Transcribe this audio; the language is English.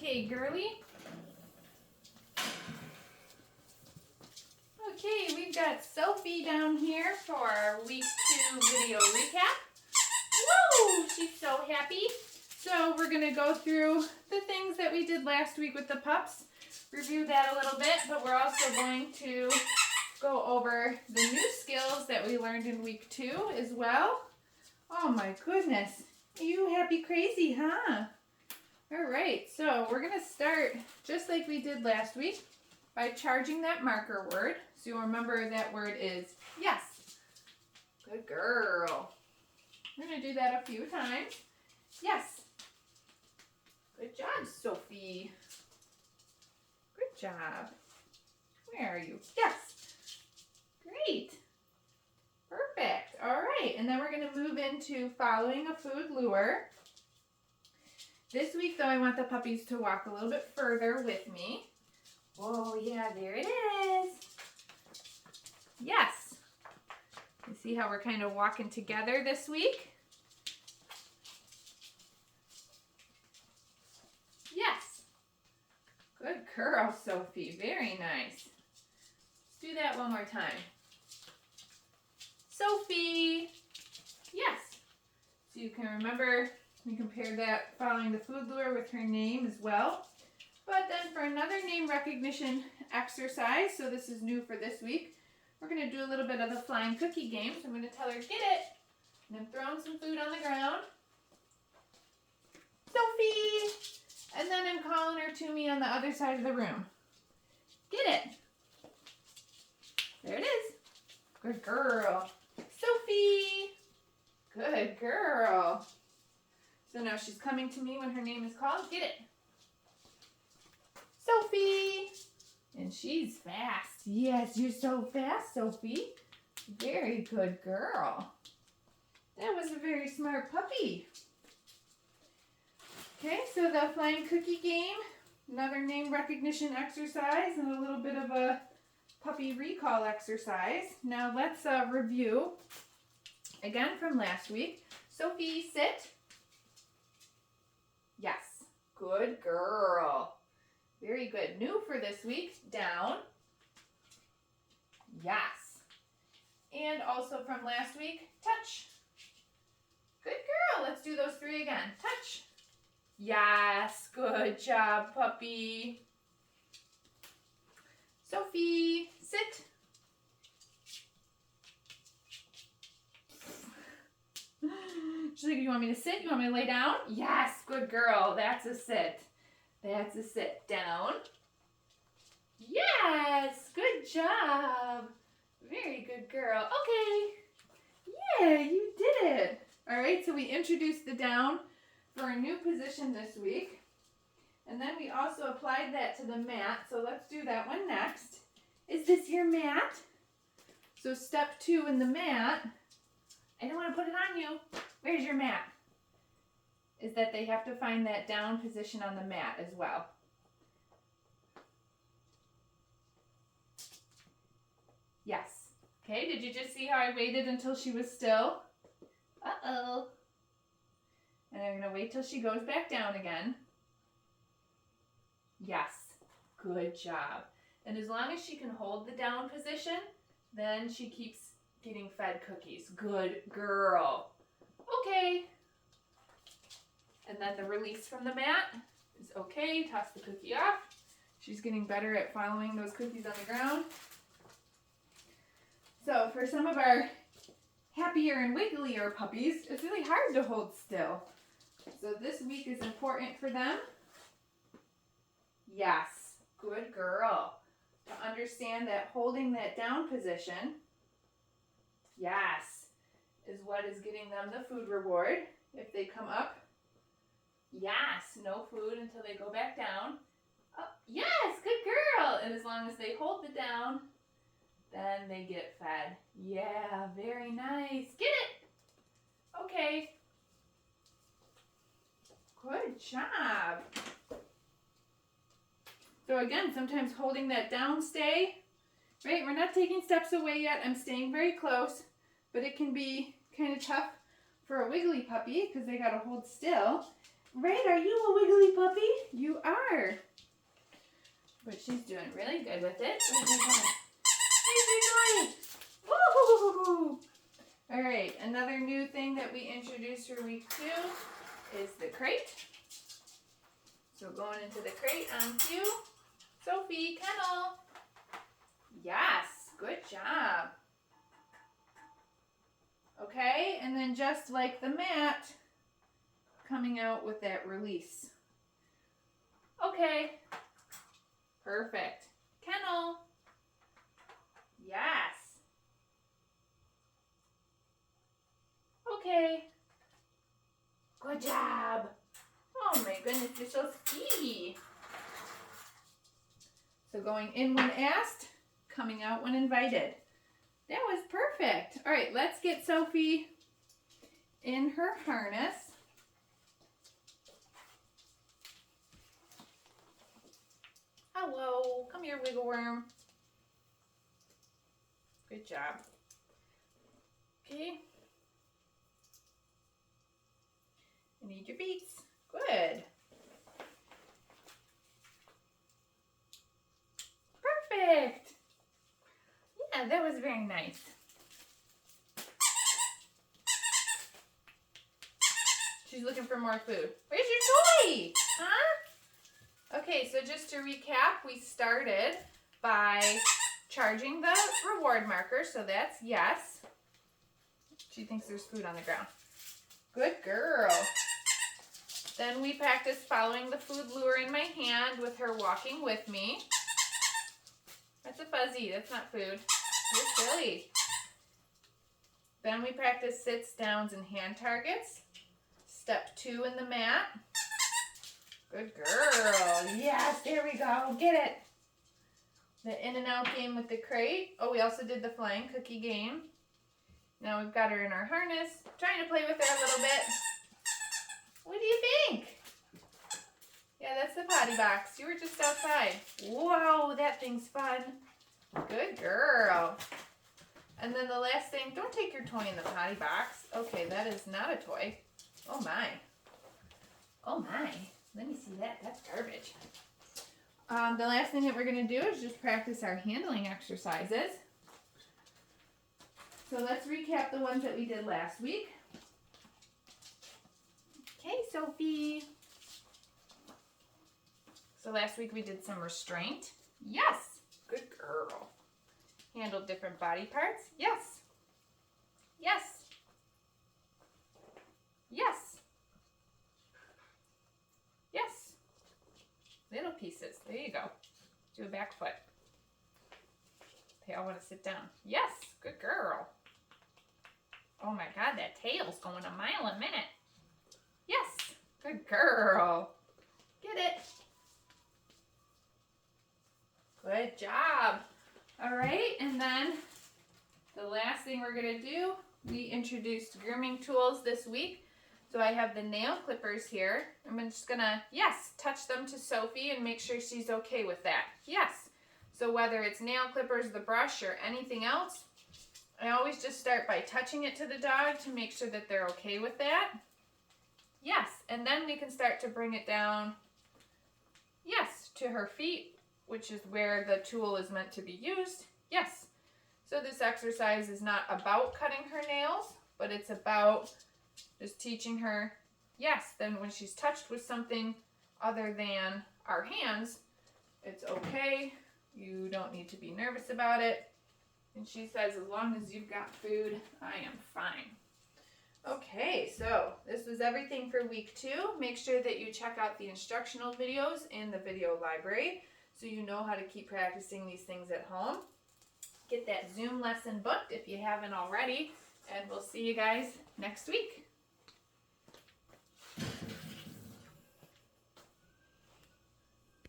Okay, girly. Okay, we've got Sophie down here for our week 2 video recap. Woo! She's so happy. So we're going to go through the things that we did last week with the pups, review that a little bit, but we're also going to go over the new skills that we learned in week 2 as well. Oh my goodness. You happy crazy, huh? All right, so we're going to start just like we did last week by charging that marker word. So you'll remember that word is yes. Good girl. We're going to do that a few times. Yes. Good job, Sophie. Good job. Where are you? Yes. Great. Perfect. All right, and then we're going to move into following a food lure. This week, though, I want the puppies to walk a little bit further with me. Oh, yeah, there it is. Yes. You see how we're kind of walking together this week? Yes. Good girl, Sophie. Very nice. Let's do that one more time. Sophie. Yes. So you can remember, we compared that following the food lure with her name as well. But then for another name recognition exercise, so this is new for this week, we're going to do a little bit of the flying cookie game. So I'm going to tell her, get it. And I'm throwing some food on the ground. Sophie! And then I'm calling her to me on the other side of the room. Get it. There it is. Good girl. Sophie! Good girl. So now she's coming to me when her name is called. Get it. Sophie! And she's fast. Yes, you're so fast, Sophie. Very good girl. That was a very smart puppy. Okay, so the flying cookie game, another name recognition exercise, and a little bit of a puppy recall exercise. Now let's review again from last week. Sophie, sit. Yes, good girl. Very good. New for this week, down. Yes. And also from last week, touch. Good girl. Let's do those 3 again. Touch. Yes. Good job, puppy. Sophie, sit. She's like, you want me to sit? You want me to lay down? Yes. Good girl. That's a sit. That's a sit. Down. Yes. Good job. Very good girl. Okay. Yeah, you did it. All right, so we introduced the down for a new position this week. And then we also applied that to the mat. So let's do that one next. Is this your mat? So step 2 in the mat. I don't want to put it on you. Where's your mat? Is that they have to find that down position on the mat as well. Yes. Okay, did you just see how I waited until she was still? Uh-oh. And I'm going to wait till she goes back down again. Yes. Good job. And as long as she can hold the down position, then she keeps getting fed cookies. Good girl. Okay. And then the release from the mat is okay. Toss the cookie off. She's getting better at following those cookies on the ground. So for some of our happier and wigglier puppies, it's really hard to hold still. So this week is important for them. Yes, good girl. To understand that holding that down position, yes, is what is getting them the food reward. If they come up, yes, no food until they go back down. Oh, yes, good girl. And as long as they hold the down, then they get fed. Yeah, very nice. Get it. Okay. Good job. So again, sometimes holding that down stay, right? We're not taking steps away yet. I'm staying very close, but it can be kind of tough for a wiggly puppy because they got to hold still. Right? Are you a wiggly puppy? You are. But she's doing really good with it. What are you doing? Woo! All right, another new thing that we introduced for week 2 is the crate. So going into the crate on cue, Sophie, kennel. Yes, good job. Okay, and then just like the mat, coming out with that release. Okay, perfect. Kennel. Yes. Okay. Good job. Oh my goodness, you're so speedy. So going in when asked, coming out when invited. That was perfect. All right, let's get Sophie in her harness. Hello, come here, wiggle worm. Good job. Okay. You need your feet. Good. Perfect. Yeah, that was very nice. She's looking for more food. Where's your toy? Huh? Okay, so just to recap, we started by charging the reward marker, so that's yes. She thinks there's food on the ground. Good girl. Then we practiced following the food lure in my hand with her walking with me. That's a fuzzy, that's not food. You're silly. Then we practiced sits, downs, and hand targets. Step 2 in the mat. Good girl. Yes, there we go. Get it. The in and out game with the crate. Oh, we also did the flying cookie game. Now we've got her in our harness. Trying to play with her a little bit. What do you think? Yeah, that's the potty box. You were just outside. Whoa, that thing's fun. Good girl. And then the last thing, don't take your toy in the potty box. Okay, that is not a toy. Oh my. Oh my. Let me see that. That's garbage. The last thing that we're going to do is just practice our handling exercises. So let's recap the ones that we did last week. Okay, Sophie. So last week we did some restraint. Yes. Good girl. Handled different body parts. Yes. Yes. Yes. Yes. Little pieces. There you go. Do a back foot. They all want to sit down. Yes. Good girl. Oh my God, that tail's going a mile a minute. Yes. Good girl. Get it. Good job. All right, and then the last thing we're going to do, we introduced grooming tools this week. So I have the nail clippers here. I'm just going to, yes, touch them to Sophie and make sure she's okay with that. Yes. So whether it's nail clippers, the brush, or anything else, I always just start by touching it to the dog to make sure that they're okay with that. Yes, and then we can start to bring it down, yes, to her feet, which is where the tool is meant to be used. Yes. So this exercise is not about cutting her nails, but it's about just teaching her, yes, then when she's touched with something other than our hands, it's okay. You don't need to be nervous about it. And she says, as long as you've got food, I am fine. Okay, so this was everything for week 2. Make sure that you check out the instructional videos in the video library so you know how to keep practicing these things at home. Get that Zoom lesson booked if you haven't already, and we'll see you guys next week.